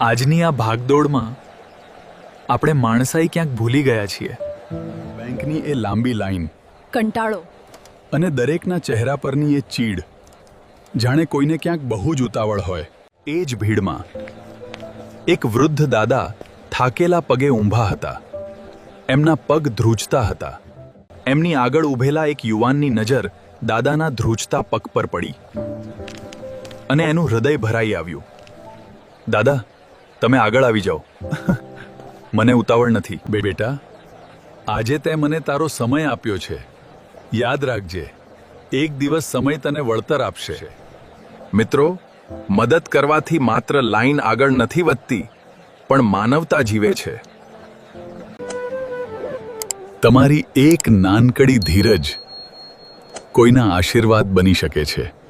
આજની આ ભાગદોડમાં આપણે માણસાઈ ક્યાંક ભૂલી ગયા છીએ. બેંકની એ લાંબી લાઈન કંટાળો. અને દરેકના ચહેરા પરની એ ચીડ, જાણે કોઈને ક્યાંક બહુ જ ઉતાવળ હોય. એ જ ભીડમાં એક વૃદ્ધ દાદા થાકેલા પગે ઊભા હતા. એમના પગ ધ્રુજતા હતા. એમની આગળ ઊભેલા એક યુવાનની નજર દાદાના ધ્રુજતા પગ પર પડી અને એનું હૃદય ભરાઈ આવ્યું. દાદા, તમે આગળ આવી જાઓ. મને ઉતાવળ નથી. બેટા, આજે તે મને તારો સમય આપ્યો છે. યાદ રાખજે, એક દિવસ સમય તને વળતર આપશે. મિત્રો, મદદ કરવાથી માત્ર લાઈન આગળ નથી વધતી, પણ માનવતા જીવે છે. તમારી એક નાનકડી ધીરજ કોઈના આશીર્વાદ બની શકે છે.